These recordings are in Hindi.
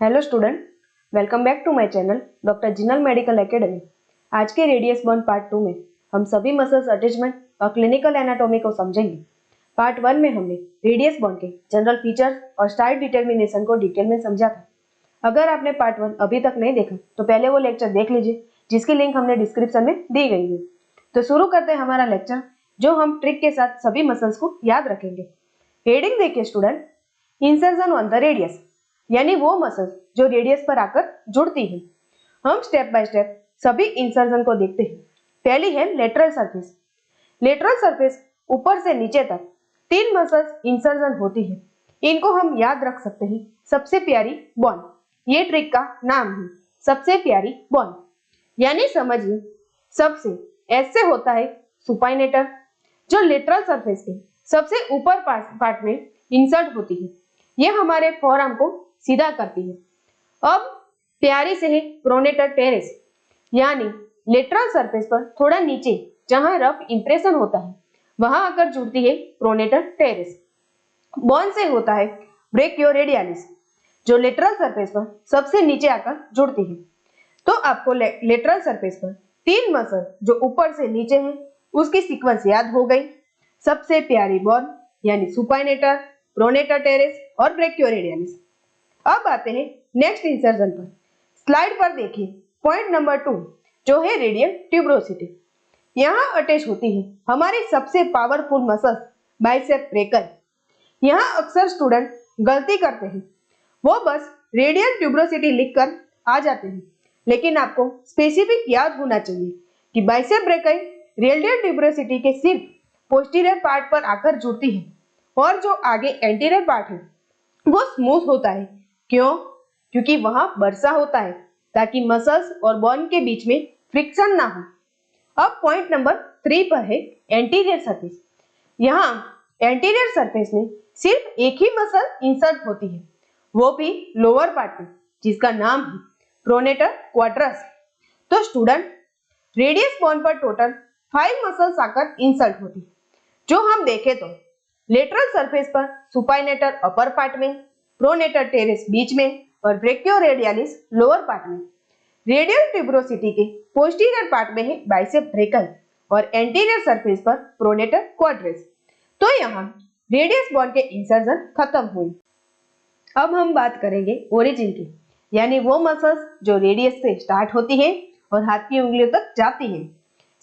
Hello student, welcome back to my channel doctor Jinal medical academy. आज के रेडियस बॉन पार्ट 2 में हम सभी मसल्स अटैचमेंट और क्लिनिकल एनाटॉमी को समझेंगे। पार्ट 1 में हमने रेडियस बॉन के जनरल फीचर्स और स्टाइल डिटर्मिनेशन को डिटेल में समझा था। अगर आपने पार्ट 1 अभी तक नहीं देखा तो पहले वो लेक्चर देख लीजिए, जिसकी लिंक हमने डिस्क्रिप्शन में दी गई है। तो शुरू करते हैं हमारा लेक्चर, जो हम ट्रिक के साथ सभी मसल्स को याद रखेंगे। हेडिंग देखिए student, insertion on the radius, यानी वो मसल्स जो रेडियस पर आकर जुड़ती है। हम स्टेप बाय स्टेप सभी इंसर्जन को देखते हैं। पहली है लेटरल सरफेस। लेटरल सरफेस ऊपर से नीचे तक 3 मसल्स इंसर्जन होती है। इनको हम याद रख सकते हैं सबसे प्यारी बॉन। ये ट्रिक का नाम है, सबसे प्यारी बॉन। यानी समझिए, सबसे ऐसे होता है सुपाइनेटर, जो लेटरल सरफेस के सबसे ऊपर पार्ट में इंसर्ट होती है। यह हमारे फोरआर्म को सीधा करती है। अब प्यारी से है प्रोनेटर टेरेस, यानी लेटरल सरफेस पर थोड़ा नीचे जहां रफ इंप्रेशन होता है वहां आकर जुड़ती है प्रोनेटर टेरेस। बॉन से होता है ब्रेकियोरेडियलिस, जो लेटरल सरफेस पर सबसे नीचे आकर जुड़ती है। तो आपको लेटरल सरफेस पर 3 मसल जो ऊपर से नीचे हैं उसकी सीक्वेंस याद हो गई। सबसे प्यारी बॉन यानी सुपाइनेटर, प्रोनेटर टेरेस और ब्रेकियोरेडियलिस। अब आते हैं नेक्स्ट इंसर्जन पर। स्लाइड पर देखिए पॉइंट नंबर 2, जो है रेडियल ट्यूबरोसिटी। यहाँ अटैच होती है हमारी सबसे पावरफुल मसल्स बाइसेप ब्रेकर। यहाँ अक्सर स्टूडेंट गलती करते हैं, वो बस रेडियल ट्यूबरोसिटी लिखकर आ जाते हैं, लेकिन आपको स्पेसिफिक याद होना चाहिए कि बाइसेप ब्रेकर रेडियल ट्यूबरोसिटी के सिर्फ पोस्टीरियर पार्ट पर आकर जुड़ती है और जो आगे एंटीरियर पार्ट है वो स्मूथ होता है। क्यों? क्योंकि वहां बरसा होता है, ताकि मसल्स और बोन के बीच में फ्रिक्शन ना हो। अब पॉइंट नंबर 3 पर है एंटीरियर सरफेस। यहाँ एंटीरियर सरफेस में सिर्फ एक ही मसल इंसर्ट होती है, वो भी लोअर पार्ट में, जिसका नाम है प्रोनेटर क्वाड्रस। तो स्टूडेंट, रेडियस बोन पर टोटल 5 मसल्स आकर इंसर्ट होती है। जो हम देखें तो लेटरल सरफेस पर सुपाइनेटर अपर पार्ट में, प्रोनेटर टेरेस बीच में और ब्रेकियोरेडियलिस लोअर पार्ट में। रेडियल ट्यूबरोसिटी के पोस्टीरियर पार्ट में है बाइसेप ब्रेकर और एंटीरियर सरफेस पर प्रोनेटर क्वाड्रस। तो यहाँ रेडियस बोन के इंसर्जन खत्म हुए। अब हम बात करेंगे ओरिजिन की, यानी वो मसल्स जो रेडियस से स्टार्ट होती है और हाथ की उंगलियों तक जाती है।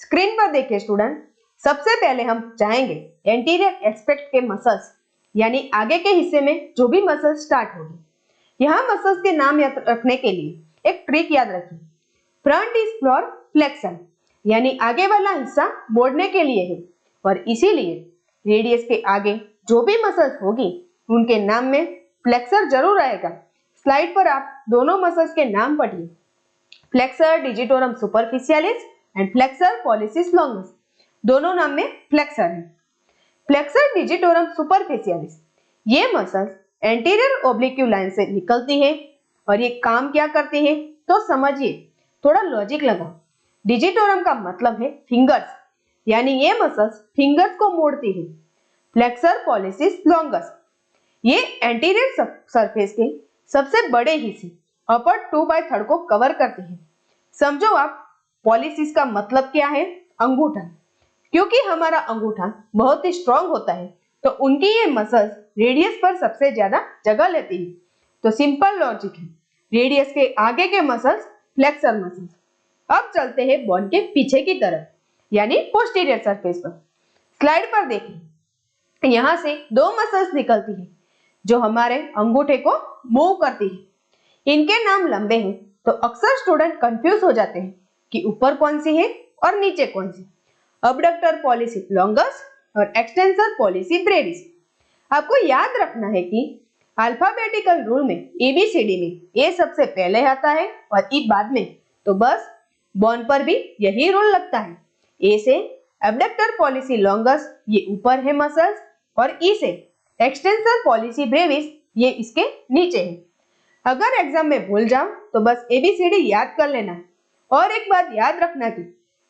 स्क्रीन पर देखिए स्टूडेंट, सबसे पहले हम जाएंगे एंटीरियर एस्पेक्ट के मसल्स, यानी आगे के हिस्से में जो भी मसल स्टार्ट होगी। यहाँ मसल्स के नाम याद रखने के लिए एक ट्रिक याद रखिए। फ्रंट इज फॉर फ्लेक्शन, यानी आगे वाला हिस्सा मोड़ने के लिए है, और इसीलिए रेडियस के आगे जो भी मसल्स होगी उनके नाम में फ्लेक्सर जरूर आएगा। स्लाइड पर आप दोनों मसल्स के नाम पढ़िए, flexor digitorum superficialis and flexor pollicis longus. दोनों नाम में फ्लेक्सर है। फ्लेक्सर डिजिटोरम सुपरफिशियलिस, ये मसल्स एंटीरियर ओब्लिक्यू लाइन से निकलती है और ये काम क्या करती है तो समझिए, थोड़ा लॉजिक लगाओ। डिजिटोरम का मतलब है फिंगर्स, यानी ये मसल्स फिंगर्स को मोड़ती है। फ्लेक्सर पॉलिसिस लॉन्गस, ये एंटीरियर सरफेस के सबसे बड़े हिस्से अपर 2/3 को कवर करते हैं। समझो आप, पॉलिसिस का मतलब क्या है? अंगूठा। क्योंकि हमारा अंगूठा बहुत ही स्ट्रांग होता है, तो उनकी ये मसल्स रेडियस पर सबसे ज्यादा जगह लेती है। तो सिंपल लॉजिक है, रेडियस के आगे के मसल्स फ्लेक्सर मसल्स। अब चलते हैं बोन के पीछे की तरफ, यानी पोस्टीरियर सरफेस पर। स्लाइड पर देखें, यहाँ से 2 मसल्स निकलती है जो हमारे अंगूठे को मूव करती है। इनके नाम लंबे हैं, तो अक्सर स्टूडेंट कंफ्यूज हो जाते हैं कि ऊपर कौन सी है और नीचे कौन सी। अबडक्टर पॉलिसी लॉन्गस और एक्सटेंसर पॉलिसी ब्रेविस। आपको याद रखना है कि अल्फाबेटिकल रूल में एबीसीडी में ए सबसे पहले आता है और ई बाद में, तो बस बोन पर भी यही रूल लगता है। ए से अबडक्टर पॉलिसी लॉन्गस, ये ऊपर है मसल्स, और ई से एक्सटेंसर पॉलिसी ब्रेविस, ये इसके नीचे है। अगर एग्जाम में भूल जाओ तो बस एबीसीडी याद कर लेना। और एक बात याद रखना कि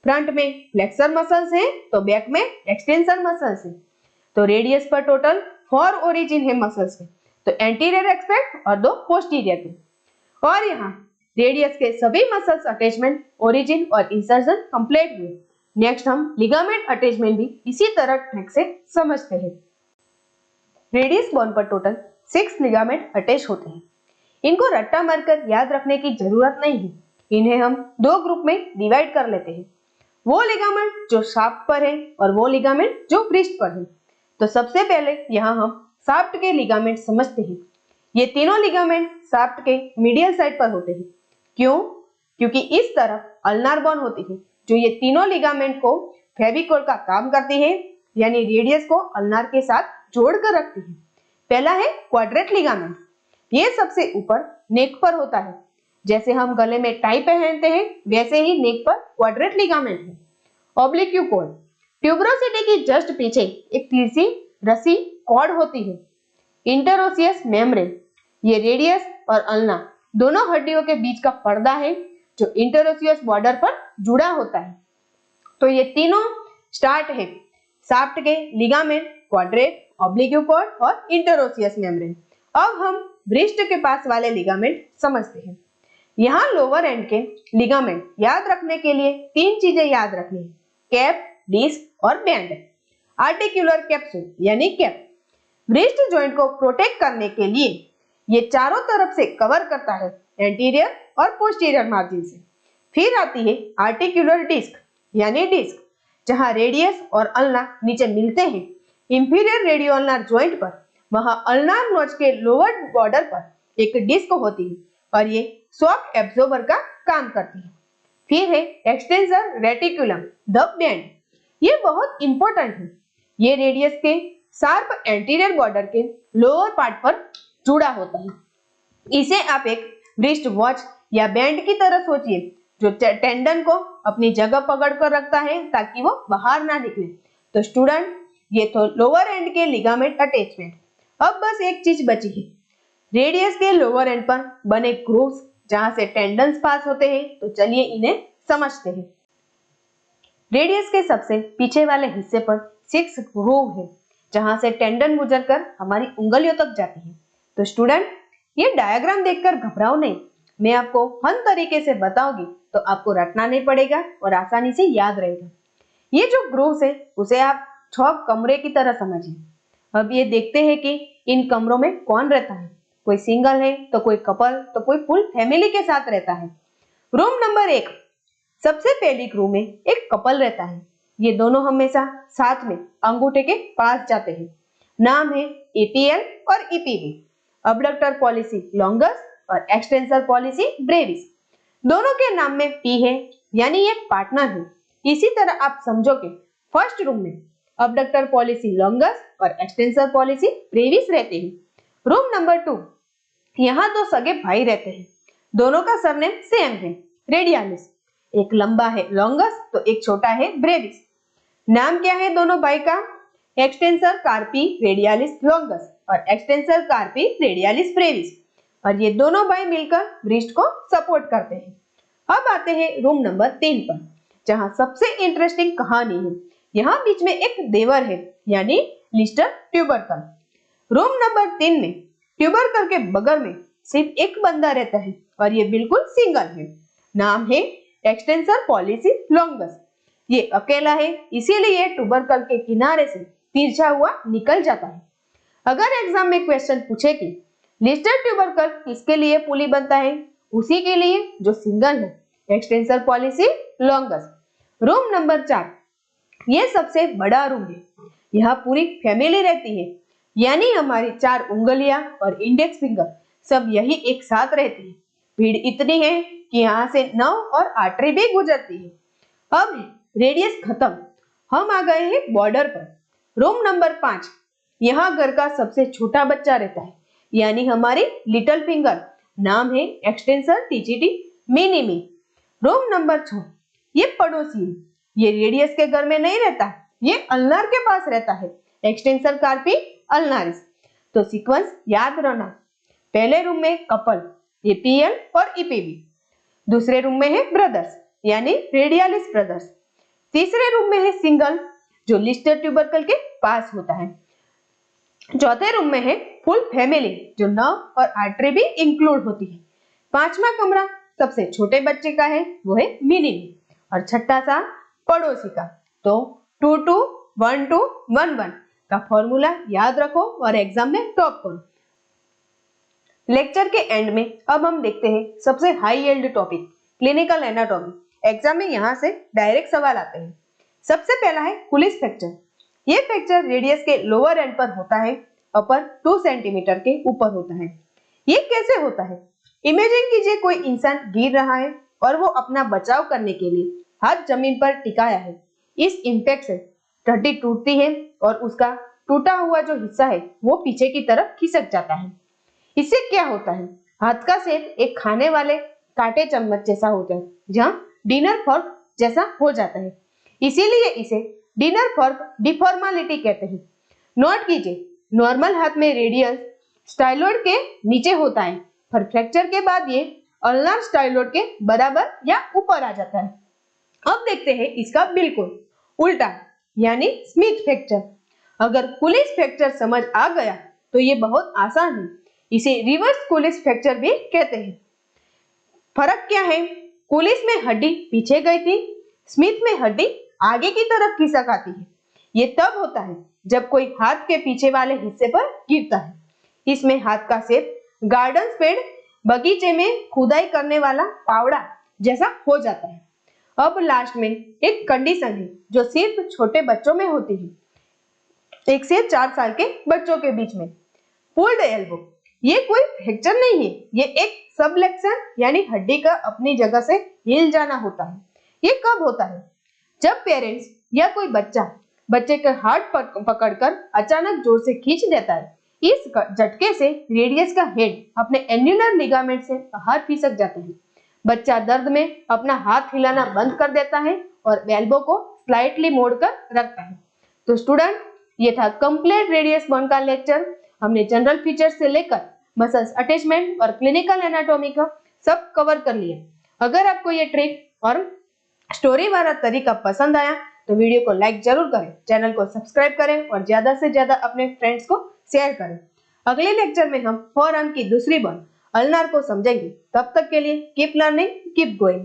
फ्रंट में फ्लेक्सर मसल्स हैं तो बैक में एक्सटेंसर मसल्स हैं। तो रेडियस पर टोटल 4 ओरिजिन है मसल्स के, तो एंटीरियर एस्पेक्ट और 2 पोस्टीरियर के। और यहाँ रेडियस के सभी मसल्स अटैचमेंट, ओरिजिन और इंसर्शन कंप्लीट हुए। नेक्स्ट हम लिगामेंट अटैचमेंट भी इसी तरह ठीक से समझते हैं। रेडियस बोन पर टोटल 6 लिगामेंट अटैच होते हैं। इनको रट्टा मारकर याद रखने की जरूरत नहीं है। इन्हें हम दो ग्रुप में डिवाइड कर लेते हैं, वो लिगामेंट जो शाफ्ट पर है और वो लिगामेंट जो ब्रिस्ट पर है। तो सबसे पहले यहाँ हम शाफ्ट के लिगामेंट समझते हैं। ये तीनों लिगामेंट शाफ्ट के मीडियल साइड पर होते हैं। क्यों? क्योंकि इस तरफ अल्नार बोन होती है जो ये तीनों लिगामेंट को फेविकोल का काम करती है, यानी रेडियस को अल्नार के साथ जोड़कर रखती है। पहला है क्वाड्रेट लिगामेंट। ये सबसे ऊपर नेक पर होता है। जैसे हम गले में टाई पहनते हैं वैसे ही नेक पर क्वाड्रेट लिगामेंट है। ऑब्लिक्यू कॉर्ड, ट्यूबरोसिटी की जस्ट पीछे एक तिरछी रस्सी कॉर्ड होती है। इंटरोसियस मेम्ब्रेन, ये रेडियस और अल्ना दोनों हड्डियों के बीच का पर्दा है जो इंटरोसियस बॉर्डर पर जुड़ा होता है। तो ये तीनों स्टार्ट है शाफ्ट के लिगामेंट, क्वाड्रेट, ऑब्लिक्यू कॉर्ड और इंटरोसियस मेम्ब्रेन। अब हम ब्रिस्ट के पास वाले लिगामेंट समझते हैं। यहाँ लोअर एंड के लिगामेंट याद रखने के लिए तीन चीजें याद रखनी है, कैप, डिस्क और बैंड। आर्टिकुलर कैप्सूल यानी कैप ब्रिस्ट जॉइंट को प्रोटेक्ट करने के लिए ये चारों तरफ से कवर करता है, एंटीरियर और पोस्टीरियर मार्जिन से। फिर आती है आर्टिकुलर डिस्क यानी डिस्क, जहां रेडियस और अल्ना नीचे मिलते हैं। इंफीरियर रेडियो अल्नार जॉइंट पर वहां अल्नार नोच के लोअर बॉर्डर पर एक डिस्क होती है और ये शॉक एब्जॉर्बर का काम करती है। फिर है एक्सटेंसर रेटिकुलम द बैंड। ये बहुत इंपॉर्टेंट है। ये रेडियस के शार्प एंटीरियर बॉर्डर के लोअर पार्ट पर जुड़ा होता है। इसे आप एक रिस्ट वॉच या बैंड की तरह सोचिए जो टेंडन को अपनी जगह पकड़ कर रखता है ताकि वो बाहर ना निकले। तो स्टूडेंट, ये तो लोअर एंड के लिगामेंट अटैचमेंट। अब बस एक चीज बची है, रेडियस के लोअर एंड पर बने ग्रूव्स जहां से टेंडन्स पास होते हैं। तो चलिए इन्हें समझते हैं। रेडियस के सबसे पीछे वाले हिस्से पर 6 ग्रूव है जहां से टेंडन गुजरकर हमारी उंगलियों तक जाती है। तो स्टूडेंट, ये डायग्राम देखकर घबराओ नहीं, मैं आपको हर तरीके से बताऊंगी तो आपको रटना नहीं पड़ेगा और आसानी से याद रहेगा। ये जो ग्रूव्स है उसे आप 6 कमरे की तरह समझिए। अब ये देखते हैं कि इन कमरों में कौन रहता है। कोई सिंगल है तो कोई कपल तो कोई फुल फैमिली के साथ रहता है। रूम नंबर 1, सबसे पहली रूम में एक कपल रहता है। ये दोनों हमेशा साथ में अंगूठे के पास जाते हैं। नाम है एपीएल और ईपीवी, अबडक्टर पॉलिसी लॉन्गस और एक्सटेंसर पॉलिसी ब्रेविस। दोनों के नाम में पी है यानी ये पार्टनर है। इसी तरह आप समझो कि फर्स्ट रूम में अबडक्टर पॉलिसी लॉन्गस और एक्सटेंसर पॉलिसी ब्रेविस रहते हैं। रूम नंबर 2, यहाँ दो सगे भाई रहते हैं। दोनों का सरनेम सेम है, रेडियालिस। एक लंबा है लॉन्गस तो एक छोटा है ब्रेविस। नाम क्या है दोनों भाई का? एक्सटेंसर कार्पी रेडियालिस लॉन्गस और एक्सटेंसर कार्पी रेडियालिस ब्रेविस। और ये दोनों भाई मिलकर ब्रिस्ट को सपोर्ट करते हैं। अब आते हैं रूम नंबर 3 पर, जहां सबसे इंटरेस्टिंग कहानी है। यहाँ बीच में एक देवर है यानी लिस्टर ट्यूबरकल। रूम नंबर 3 में ट्यूबरकल के बगल में सिर्फ एक बंदा रहता है और ये बिल्कुल सिंगल है। नाम है एक्सटेंसर पॉलिसी लॉन्गस। ये अकेला है, इसीलिए ट्यूबरकल के किनारे से तिरछा हुआ निकल जाता है। अगर एग्जाम में क्वेश्चन पूछे कि लिस्टर ट्यूबरकल किसके लिए पुली बनता है, उसी के लिए जो सिंगल है, extensor policy longus. Room number 4, ये सबसे बड़ा रूम है। यहाँ पूरी फैमिली रहती है, यानी हमारी 4 उंगलियां और इंडेक्स फिंगर सब यही एक साथ रहती है। भीड़ इतनी है कि यहाँ से नर्व और आर्टरी भी गुजरती है। अब रेडियस खत्म, हम आ गए हैं बॉर्डर पर। रूम नंबर 5, यहाँ घर का सबसे छोटा बच्चा रहता है, यानी हमारी लिटिल फिंगर। नाम है एक्सटेंसर टीजीटी मिनीमी। रूम नंबर 6, ये पड़ोसी है। ये रेडियस के घर में नहीं रहता, ये अल्नार के पास रहता है, एक्सटेंसर कार्पी अल्नारिस। तो सीक्वेंस याद रखना, पहले रूम में कपल एपीएल और ईपीवी, दूसरे रूम में है ब्रदर्स यानी रेडियालिस ब्रदर्स, तीसरे रूम में है सिंगल जो लिस्टर ट्यूबरकल के पास होता है, चौथे रूम में है फुल फैमिली जो नर्व और आर्टरी भी इंक्लूड होती है, पांचवा कमरा सबसे छोटे बच्चे का है, वो है मिनी में, और छठा सा पड़ोसी का। तो 2 2 1 2 1 1 का फॉर्मूला याद रखो और एग्जाम में टॉप करो। लेक्चर के एंड में अब हम देखते हैं सबसे high yield topic clinical anatomy. Exam में यहाँ से डायरेक्ट सवाल आते हैं। सबसे पहला है कुलिस फ्रैक्चर। ये फ्रैक्चर रेडियस के लोअर एंड पर होता है, अपर 2 सेंटीमीटर के ऊपर होता है। ये कैसे होता है? इमेजिन कीजिए कोई इंसान गिर रहा है और वो अपना बचाव करने के लिए हाथ जमीन पर टिकाया है। इस इंपैक्ट से हड्डी टूटती है और उसका टूटा हुआ जो हिस्सा है वो पीछे की तरफ खिसक जाता है। इससे क्या होता है? हाथ का शेप एक खाने वाले कांटे चम्मच जैसा होता है, जहाँ डिनर फॉर्क जैसा हो जाता है। इसीलिए इसे डिनर फॉर्क डिफॉर्मालिटी कहते हैं। नोट कीजिए, नॉर्मल हाथ में रेडियस स्टाइलॉइड के नीचे होता है, पर फ्रैक्चर के बाद ये अल्नार स्टाइलॉइड के बराबर या ऊपर आ जाता है। अब देखते हैं इसका बिल्कुल उल्टा, यानी स्मिथ फ्रैक्चर। अगर कुलिस फ्रैक्चर समझ आ गया तो ये बहुत आसान है। इसे रिवर्स कुलिस फ्रैक्चर भी कहते हैं। फर्क क्या है? कुलिस में हड्डी पीछे गई थी, स्मिथ में हड्डी आगे की तरफ खिसक आती है। ये तब होता है जब कोई हाथ के पीछे वाले हिस्से पर गिरता है। इसमें हाथ का शेप गार्डन स्पेड, बगीचे में खुदाई करने वाला पावड़ा जैसा हो जाता है। अब लास्ट में एक कंडीशन है जो सिर्फ छोटे बच्चों में होती है, 1 से 4 साल के बच्चों के बीच में। पुल्ड एल्बो, ये कोई फ्रैक्चर नहीं है, ये एक सबलेक्शन यानी हड्डी का अपनी जगह से हिल जाना होता है। ये कब होता है? जब पेरेंट्स या कोई बच्चे का हाथ पकड़कर अचानक जोर से खींच देता है। इस झटके से रेडियस का हेड अपने एन्युलर लिगामेंट से बाहर खिसक जाता है। बच्चा दर्द में अपना हाथ हिलाना बंद कर देता है और एल्बो को स्लाइटली मोड़कर रखता है। तो स्टूडेंट, ये था कंप्लीट रेडियस बोन का लेक्चर। हमने जनरल फीचर्स से लेकर मसल्स अटैचमेंट और क्लिनिकल एनाटॉमी का सब कवर कर लिया। अगर आपको ये ट्रिक और स्टोरी वाला तरीका पसंद आया तो वीडियो को लाइक जरूर करें, चैनल को सब्सक्राइब करें और ज्यादा से ज्यादा अपने फ्रेंड्स को शेयर करें। अगले लेक्चर में हम फोरआर्म की दूसरी बोन अल्नार को समझेंगे। तब तक के लिए कीप लर्निंग, कीप गोइंग।